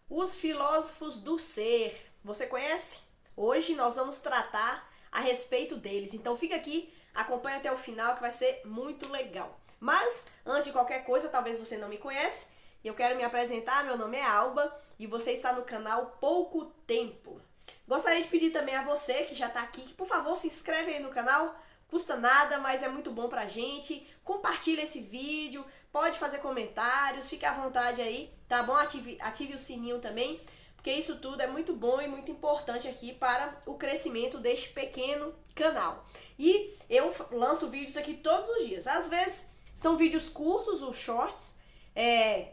Os filósofos do ser. Você conhece? Hoje nós vamos tratar a respeito deles. Então fica aqui, acompanha até o final que vai ser muito legal. Mas, antes de qualquer coisa, talvez você não me conhece, eu quero me apresentar. Meu nome é Alba e você está no canal Pouco Tempo. Gostaria de pedir também a você que já está aqui, que por favor se inscreve aí no canal. Custa nada, mas é muito bom pra gente. Compartilha esse vídeo, pode fazer comentários, fique à vontade aí, tá bom? Ative o sininho também, porque isso tudo é muito bom e muito importante aqui para o crescimento deste pequeno canal. E eu lanço vídeos aqui todos os dias. Às vezes são vídeos curtos, os shorts,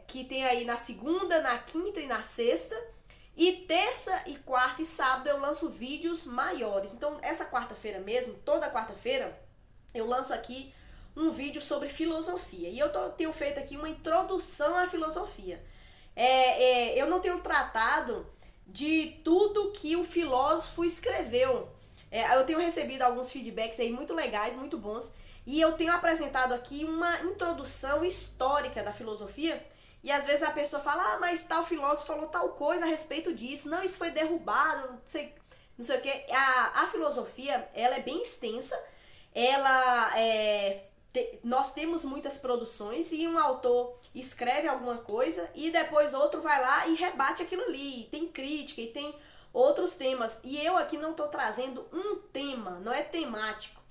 que tem aí na segunda, na quinta e na sexta. E terça e quarta e sábado eu lanço vídeos maiores. Então, essa quarta-feira mesmo, toda quarta-feira, eu lanço aqui um vídeo sobre filosofia. E eu tenho feito aqui uma introdução à filosofia. Eu não tenho tratado de tudo que o filósofo escreveu. Eu tenho recebido alguns feedbacks aí muito legais, muito bons. E eu tenho apresentado aqui uma introdução histórica da filosofia. E às vezes a pessoa fala, mas tal filósofo falou tal coisa a respeito disso. Não, isso foi derrubado, não sei o que. A filosofia, ela é bem extensa. Nós temos muitas produções e um autor escreve alguma coisa e depois outro vai lá e rebate aquilo ali. E tem crítica e tem outros temas. E eu aqui não estou trazendo um tema, não é temático.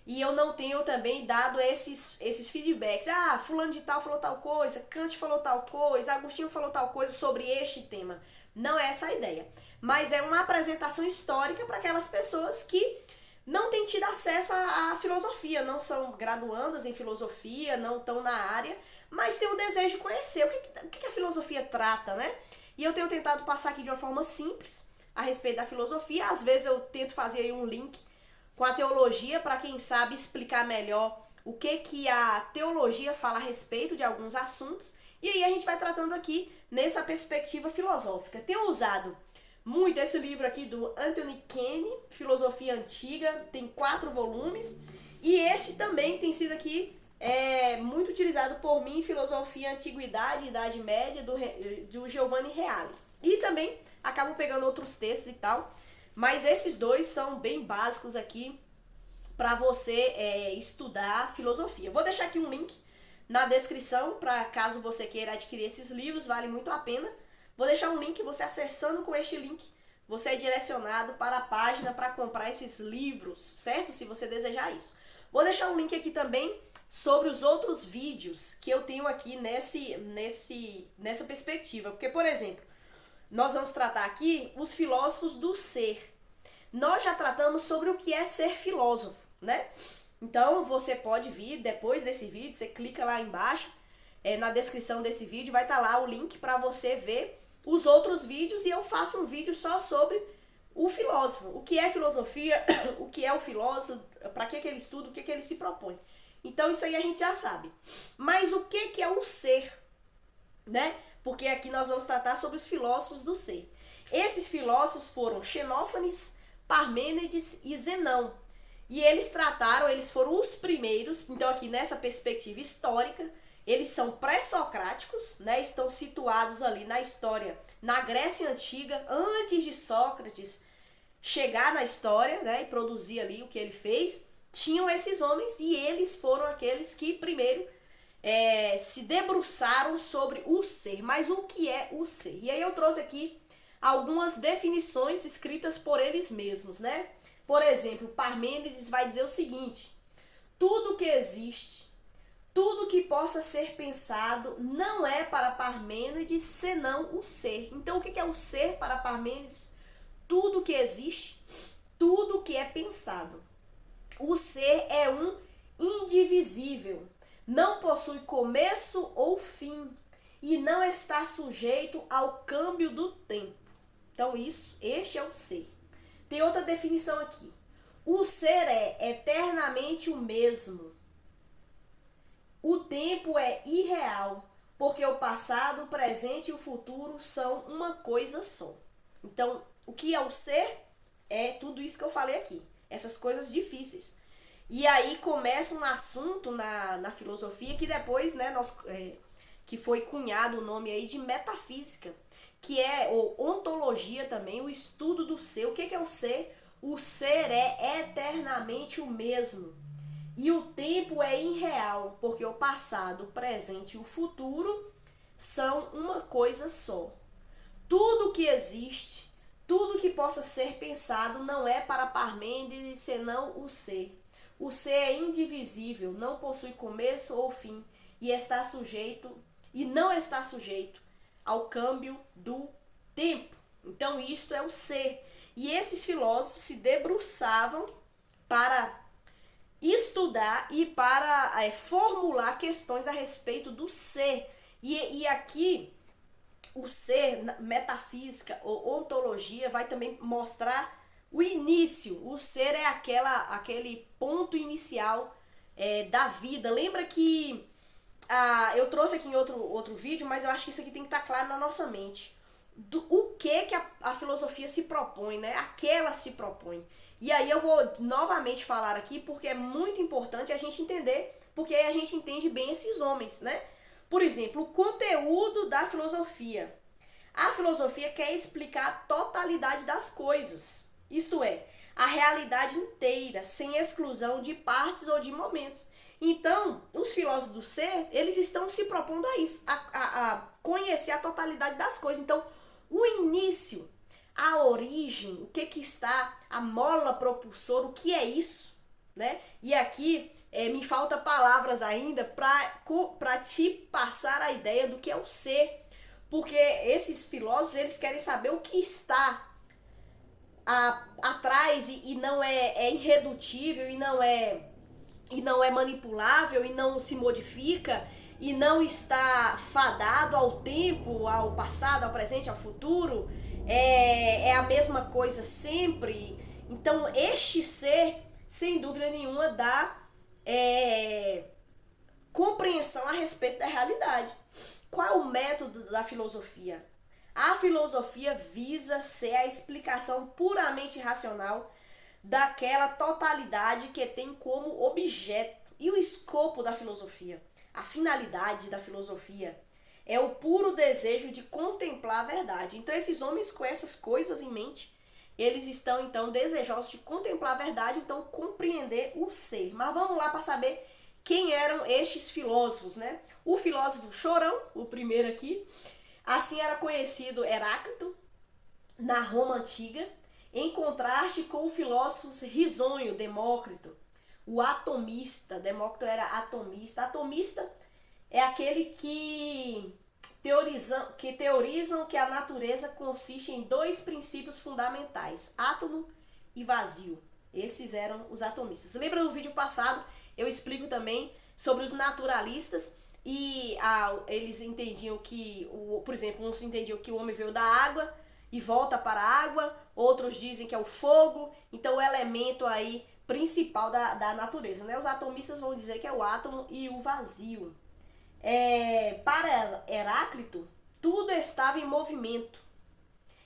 E eu não tenho também dado esses feedbacks. Ah, fulano de tal falou tal coisa, Kant falou tal coisa, Agostinho falou tal coisa sobre este tema. Não é essa a ideia. Mas é uma apresentação histórica para aquelas pessoas que não têm tido acesso à filosofia, não são graduandas em filosofia, não estão na área, mas têm o desejo de conhecer o que a filosofia trata, né? E eu tenho tentado passar aqui de uma forma simples a respeito da filosofia. Às vezes eu tento fazer aí um link com a teologia, para quem sabe explicar melhor o que a teologia fala a respeito de alguns assuntos. E aí a gente vai tratando aqui nessa perspectiva filosófica. Tenho usado muito esse livro aqui do Anthony Kenny, Filosofia Antiga, tem 4 volumes. E este também tem sido aqui muito utilizado por mim, Filosofia Antiguidade e Idade Média, do Giovanni Reale. E também acabo pegando outros textos e tal. Mas esses dois são bem básicos aqui para você estudar filosofia. Vou deixar aqui um link na descrição para caso você queira adquirir esses livros, vale muito a pena. Vou deixar um link, você acessando com este link, você é direcionado para a página para comprar esses livros, certo? Se você desejar isso. Vou deixar um link aqui também sobre os outros vídeos que eu tenho aqui nessa perspectiva. Porque, por exemplo, nós vamos tratar aqui os filósofos do ser. Nós já tratamos sobre o que é ser filósofo, né? Então, você pode vir depois desse vídeo, você clica lá embaixo, na descrição desse vídeo, vai estar lá o link para você ver os outros vídeos e eu faço um vídeo só sobre o filósofo. O que é filosofia, o que é o filósofo, para que ele estuda, o que ele se propõe. Então, isso aí a gente já sabe. Mas o que é o ser, né? Porque aqui nós vamos tratar sobre os filósofos do ser. Esses filósofos foram Xenófanes, Parmênides e Zenão. E eles foram os primeiros, então aqui nessa perspectiva histórica, eles são pré-socráticos, né? Estão situados ali na história, na Grécia Antiga, antes de Sócrates chegar na história, né? E produzir ali o que ele fez. Tinham esses homens e eles foram aqueles que primeiro se debruçaram sobre o ser. Mas o que é o ser? E aí eu trouxe aqui algumas definições escritas por eles mesmos, né? Por exemplo, Parmênides vai dizer o seguinte: tudo que existe, tudo que possa ser pensado, não é para Parmênides senão o ser. Então, o que é o ser para Parmênides? Tudo que existe, tudo que é pensado. O ser é um indivisível, não possui começo ou fim e não está sujeito ao câmbio do tempo. Então, este é o ser. Tem outra definição aqui. O ser é eternamente o mesmo. O tempo é irreal, porque o passado, o presente e o futuro são uma coisa só. Então, o que é o ser? É tudo isso que eu falei aqui. Essas coisas difíceis. E aí começa um assunto na filosofia que depois, né, que foi cunhado o nome aí de metafísica, que é ou ontologia também, o estudo do ser. O que é o ser? O ser é eternamente o mesmo. E o tempo é irreal, porque o passado, o presente e o futuro são uma coisa só. Tudo que existe, tudo que possa ser pensado não é para Parmênides senão o ser. O ser é indivisível, não possui começo ou fim e não está sujeito ao câmbio do tempo. Então isto é o ser. E esses filósofos se debruçavam para estudar e para formular questões a respeito do ser. E aqui o ser, metafísica ou ontologia, vai também mostrar o início. O ser é aquele ponto inicial da vida. Lembra que eu trouxe aqui em outro vídeo, mas eu acho que isso aqui tem que estar claro na nossa mente. O que a filosofia se propõe, né? A que ela se propõe. E aí eu vou novamente falar aqui porque é muito importante a gente entender, porque aí a gente entende bem esses homens, né? Por exemplo, o conteúdo da filosofia. A filosofia quer explicar a totalidade das coisas, isto é, a realidade inteira, sem exclusão de partes ou de momentos. Então, os filósofos do ser, eles estão se propondo a isso, a conhecer a totalidade das coisas. Então, o início, a origem, o que está, a mola propulsora, o que é isso, né? E aqui me falta palavras ainda para te passar a ideia do que é o ser, porque esses filósofos, eles querem saber o que está atrás e não é irredutível e não é manipulável e não se modifica e não está fadado ao tempo, ao passado, ao presente, ao futuro, é a mesma coisa sempre. Então este ser, sem dúvida nenhuma, dá compreensão a respeito da realidade. Qual é o método da filosofia? A filosofia visa ser a explicação puramente racional daquela totalidade que tem como objeto. E o escopo da filosofia, a finalidade da filosofia, é o puro desejo de contemplar a verdade. Então esses homens com essas coisas em mente, eles estão então desejosos de contemplar a verdade, então compreender o ser. Mas vamos lá para saber quem eram estes filósofos, né? O filósofo chorão, o primeiro aqui, assim era conhecido Heráclito na Roma antiga, em contraste com o filósofo risonho Demócrito, o atomista. Demócrito era atomista. Atomista é aquele que teorizam que a natureza consiste em dois princípios fundamentais, átomo e vazio. Esses eram os atomistas. Lembra do vídeo passado? Eu explico também sobre os naturalistas e eles entendiam que, por exemplo, uns entendiam que o homem veio da água e volta para a água, outros dizem que é o fogo, então o elemento aí principal da natureza, né? Os atomistas vão dizer que é o átomo e o vazio. Para Heráclito, tudo estava em movimento,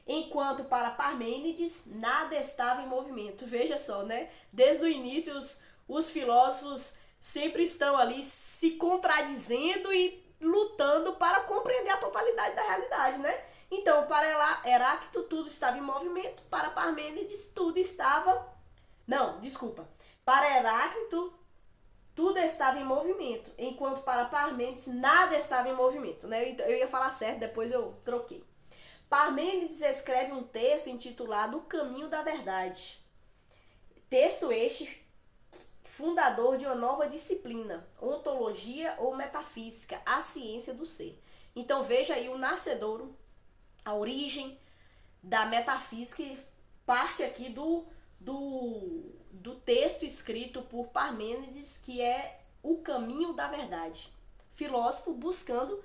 enquanto para Parmênides nada estava em movimento. Veja só, né? Desde o início os filósofos sempre estão ali se contradizendo e lutando para compreender a totalidade da realidade, né? Então, para Heráclito tudo estava em movimento, para Parmênides tudo estava... Não, desculpa. Para Heráclito tudo estava em movimento, enquanto para Parmênides nada estava em movimento, né? Eu ia falar certo, depois eu troquei. Parmênides escreve um texto intitulado O Caminho da Verdade. Texto este fundador de uma nova disciplina, ontologia ou metafísica, a ciência do ser. Então veja aí o nascedouro, a origem da metafísica, parte aqui do texto escrito por Parmênides, que é O Caminho da Verdade. Filósofo buscando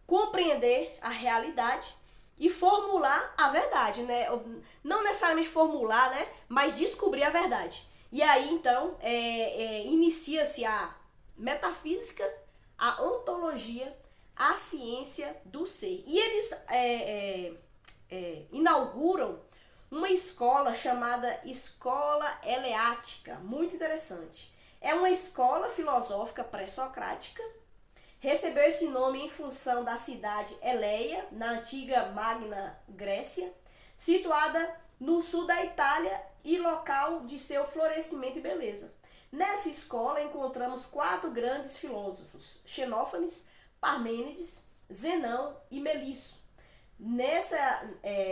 compreender a realidade e formular a verdade, né? Não necessariamente formular, né? Mas descobrir a verdade. E aí, então, inicia-se a metafísica, a ontologia, a ciência do ser. E eles inauguram uma escola chamada Escola Eleática, muito interessante. É uma escola filosófica pré-socrática Recebeu esse nome em função da cidade Eleia, na antiga Magna Grécia, situada no sul da Itália e local de seu florescimento e beleza. Nessa escola encontramos 4 grandes filósofos: Xenófanes, Parmênides, Zenão e Melisso.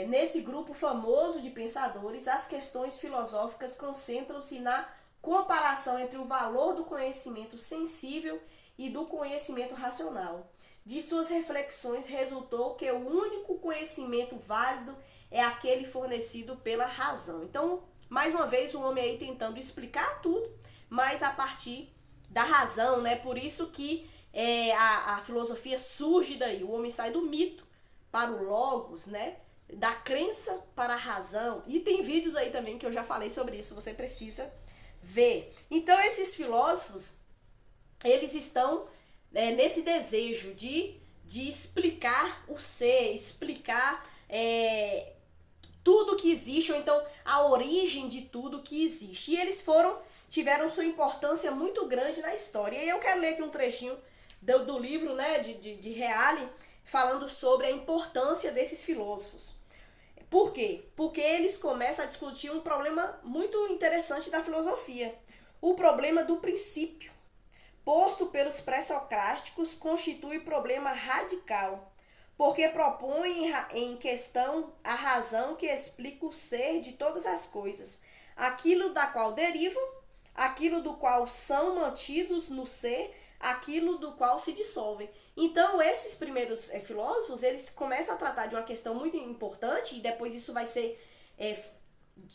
Nesse grupo famoso de pensadores, as questões filosóficas concentram-se na comparação entre o valor do conhecimento sensível e do conhecimento racional. De suas reflexões resultou que o único conhecimento válido é aquele fornecido pela razão. Então, mais uma vez, o homem aí tentando explicar tudo, mas a partir da razão, né? Por isso que a filosofia surge daí. O homem sai do mito para o logos, né? Da crença para a razão. E tem vídeos aí também que eu já falei sobre isso, você precisa ver. Então, esses filósofos, eles estão nesse desejo de explicar o ser, explicar tudo que existe, ou então a origem de tudo que existe. E eles tiveram sua importância muito grande na história. E eu quero ler aqui um trechinho do livro, né, de Reale, falando sobre a importância desses filósofos. Por quê? Porque eles começam a discutir um problema muito interessante da filosofia. O problema do princípio, posto pelos pré-socráticos, constitui problema radical, porque propõe em questão a razão que explica o ser de todas as coisas, aquilo da qual derivam, aquilo do qual são mantidos no ser, aquilo do qual se dissolvem. Então, esses primeiros filósofos, eles começam a tratar de uma questão muito importante, e depois isso vai ser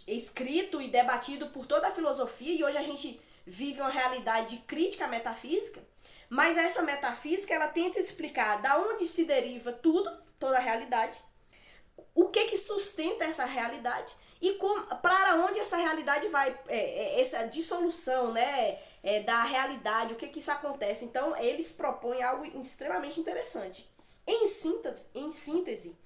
escrito e debatido por toda a filosofia, e hoje a gente vive uma realidade de crítica à metafísica, mas essa metafísica, ela tenta explicar da onde se deriva tudo, toda a realidade, o que sustenta essa realidade, e para onde essa realidade vai, essa dissolução, né, da realidade, o que isso acontece. Então, eles propõem algo extremamente interessante. Em síntese,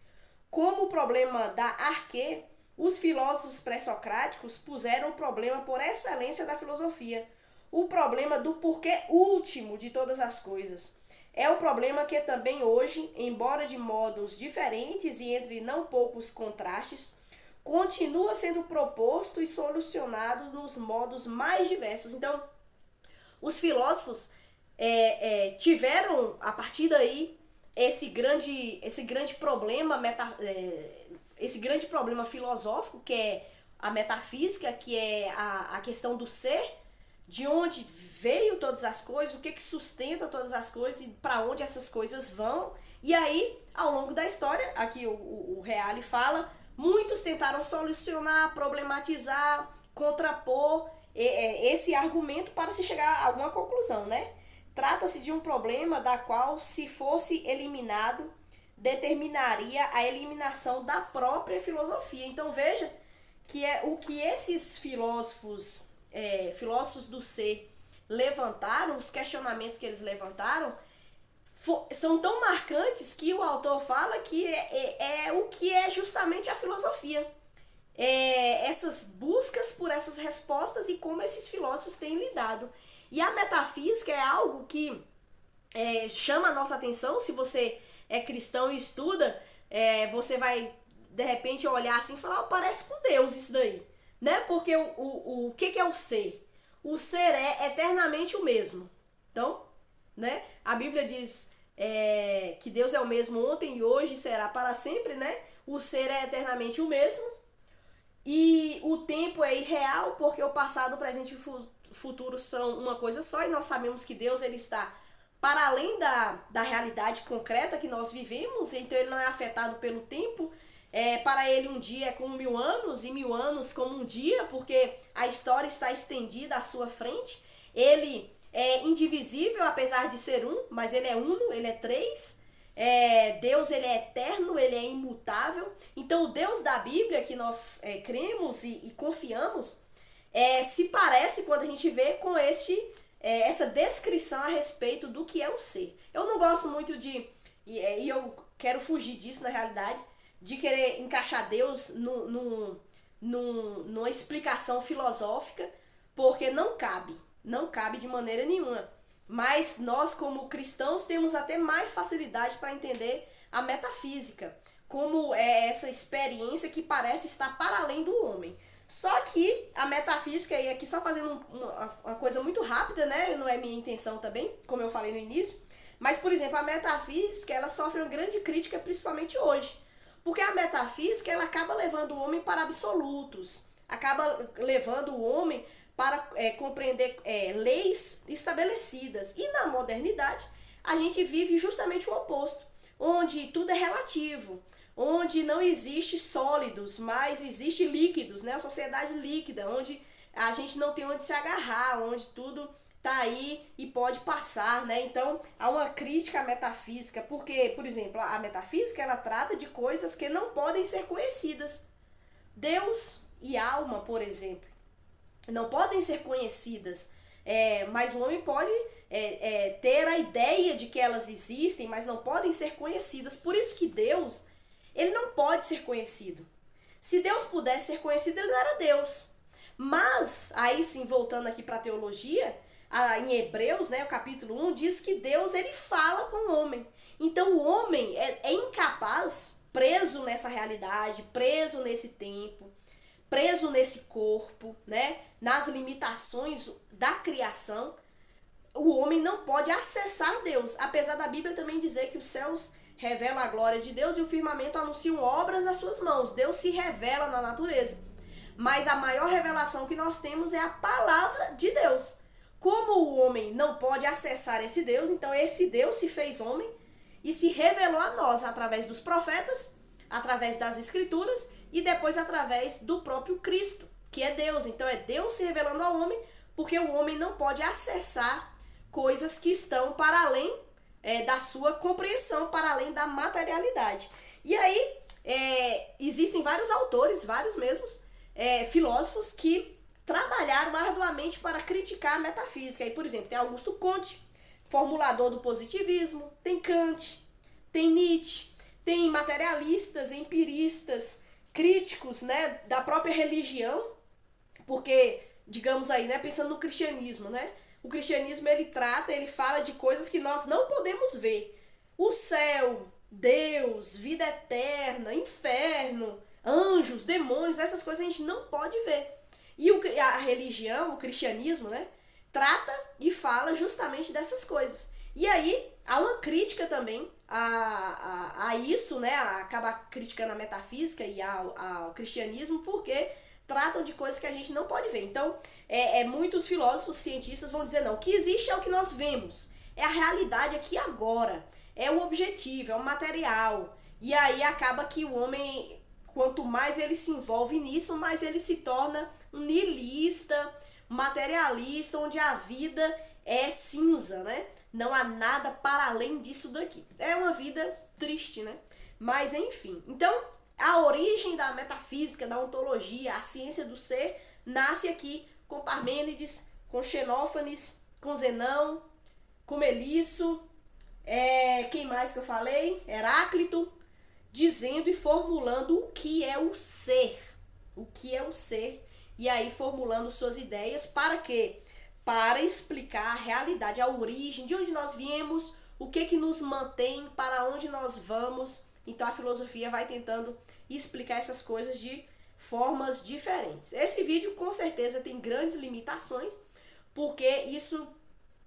como o problema da arquê, os filósofos pré-socráticos puseram o problema por excelência da filosofia, o problema do porquê último de todas as coisas. É o problema que também hoje, embora de modos diferentes e entre não poucos contrastes, continua sendo proposto e solucionado nos modos mais diversos. Então, os filósofos tiveram, a partir daí, esse grande problema esse grande problema filosófico, que é a metafísica, que é a questão do ser, de onde veio todas as coisas, o que sustenta todas as coisas e para onde essas coisas vão. E aí, ao longo da história, aqui o Reale fala, muitos tentaram solucionar, problematizar, contrapor esse argumento para se chegar a alguma conclusão, né? Trata-se de um problema da qual, se fosse eliminado, determinaria a eliminação da própria filosofia. Então veja que o que esses filósofos do ser levantaram, os questionamentos que eles levantaram, são tão marcantes que o autor fala que é o que é justamente a filosofia. Essas buscas por essas respostas e como esses filósofos têm lidado. E a metafísica é algo que chama a nossa atenção. Se você é cristão e estuda, você vai de repente olhar assim e falar, parece com Deus isso daí, né? Porque o que é o ser? O ser é eternamente o mesmo. Então, né? A Bíblia diz que Deus é o mesmo ontem e hoje será para sempre, né? O ser é eternamente o mesmo. E o tempo é irreal, porque o passado, o presente e o futuro são uma coisa só, e nós sabemos que Deus ele está para além da realidade concreta que nós vivemos, então ele não é afetado pelo tempo. Para ele um dia é como 1000 anos, e 1000 anos como um dia, porque a história está estendida à sua frente. Ele é indivisível, apesar de ser um, mas ele é uno, ele é três. Deus ele é eterno, ele é imutável. Então o Deus da Bíblia que nós cremos e confiamos se parece, quando a gente vê, com essa descrição a respeito do que é o ser. Eu não gosto muito e eu quero fugir disso na realidade, de querer encaixar Deus numa explicação filosófica, porque não cabe de maneira nenhuma. mas nós, como cristãos, temos até mais facilidade para entender a metafísica, como é essa experiência que parece estar para além do homem. Só que a metafísica, e aqui só fazendo uma coisa muito rápida, né? Não é minha intenção também, como eu falei no início. Mas, por exemplo, a metafísica, ela sofre uma grande crítica, principalmente hoje. Porque a metafísica, ela acaba levando o homem para absolutos. Acaba levando o homem para compreender leis estabelecidas. E na modernidade, a gente vive justamente o oposto, onde tudo é relativo, onde não existe sólidos, mas existe líquidos, né? A sociedade líquida, onde a gente não tem onde se agarrar, onde tudo tá aí e pode passar, né? Então, há uma crítica à metafísica, porque, por exemplo, a metafísica, ela trata de coisas que não podem ser conhecidas. Deus e alma, por exemplo, não podem ser conhecidas, mas o homem pode ter a ideia de que elas existem, mas não podem ser conhecidas. Por isso que Deus, ele não pode ser conhecido. Se Deus pudesse ser conhecido, ele não era Deus. Mas, aí sim, voltando aqui para a teologia, em Hebreus, né, o capítulo 1, diz que Deus, ele fala com o homem. Então, o homem é incapaz, preso nessa realidade, preso nesse tempo, preso nesse corpo, né, nas limitações da criação, o homem não pode acessar Deus, apesar da Bíblia também dizer que os céus revelam a glória de Deus e o firmamento anunciam obras das suas mãos. Deus se revela na natureza. Mas a maior revelação que nós temos é a palavra de Deus. Como o homem não pode acessar esse Deus, então esse Deus se fez homem e se revelou a nós através dos profetas, através das escrituras e depois através do próprio Cristo, que é Deus. Então é Deus se revelando ao homem, porque o homem não pode acessar coisas que estão para além da sua compreensão, para além da materialidade. E aí existem vários autores, vários mesmos, filósofos que trabalharam arduamente para criticar a metafísica. E, por exemplo, tem Augusto Comte, formulador do positivismo, tem Kant, tem Nietzsche, tem materialistas, empiristas, críticos, né, da própria religião, porque, digamos aí, né, pensando no cristianismo, né, o cristianismo ele fala de coisas que nós não podemos ver. O céu, Deus, vida eterna, inferno, anjos, demônios, essas coisas a gente não pode ver. E a religião, o cristianismo, né, trata e fala justamente dessas coisas. E aí, há uma crítica também a isso, né, acaba criticando a metafísica e ao cristianismo, porque tratam de coisas que a gente não pode ver. Então, muitos filósofos, cientistas vão dizer, não, o que existe é o que nós vemos, é a realidade aqui agora, é o objetivo, é o material. E aí acaba que o homem, quanto mais ele se envolve nisso, mais ele se torna um niilista, materialista, onde a vida é cinza, né? Não há nada para além disso daqui. É uma vida triste, né? Mas enfim. Então, a origem da metafísica, da ontologia, a ciência do ser, nasce aqui com Parmênides, com Xenófanes, com Zenão, com Melisso, quem mais que eu falei? Heráclito, dizendo e formulando o que é o ser. O que é o ser. E aí formulando suas ideias para quê? Para explicar a realidade, a origem, de onde nós viemos, o que nos mantém, para onde nós vamos. Então a filosofia vai tentando explicar essas coisas de formas diferentes. Esse vídeo com certeza tem grandes limitações, porque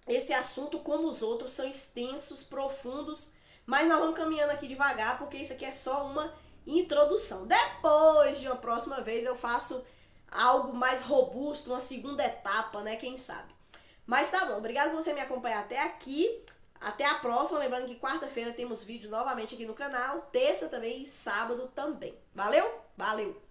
esse assunto, como os outros, são extensos, profundos, mas nós vamos caminhando aqui devagar, porque isso aqui é só uma introdução. Depois de uma próxima vez eu faço algo mais robusto, uma segunda etapa, né? Quem sabe? Mas tá bom, obrigado por você me acompanhar até aqui. Até a próxima, lembrando que quarta-feira temos vídeo novamente aqui no canal, terça também e sábado também. Valeu? Valeu!